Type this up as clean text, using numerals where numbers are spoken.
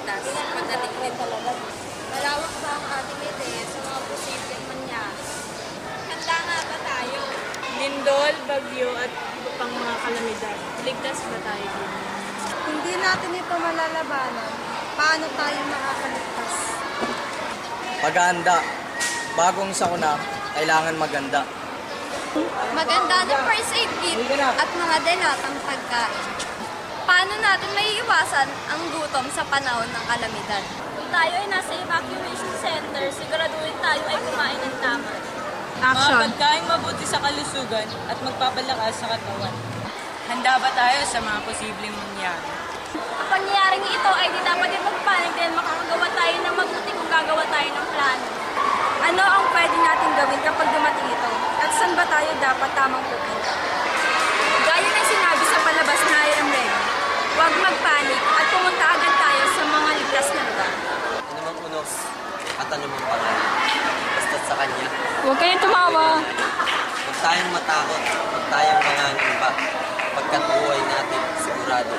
ligtas pagdating nito. Malawak ba ang ating ideya sa mga posibleng mangyari? Handa nga ba tayo? Lindol, bagyo at iba pang mga kalamidad. Ligtas ba tayo dito? Hindi natin ito malalabanan. Paano tayo makakaligtas? Paghahanda. Bagong sakuna, kailangan maganda. Maganda na first aid kit at mga delatang pagkain. Paano natin maiiwasan ang gutom sa panahon ng kalamidad? Kung tayo ay nasa evacuation center, siguraduhin tayo ay kumain ng tama. Mga pagkain mabuti sa kalusugan at magpapalakas sa katawan. Handa ba tayo sa mga posibleng mangyari? Ang pangyayaring ito ay di dapat din magpanig dahil makakagawa tayo ng mabuti kung gagawa tayo ng plano. Ano ang pwede natin gawin kapag dumating ito? At saan ba tayo dapat tamang pupunta? Gaya ng sinabi sa palabas na I am ready, huwag magpanik at pumunta agad tayo sa mga ligtas na lugar. Ano mang unos at ano mang pangalan. Basta't sa kanya. Huwag kayong tumawa. Huwag tayong matakot. Huwag tayong mangangamba. Pagkat buhay natin, sigurado.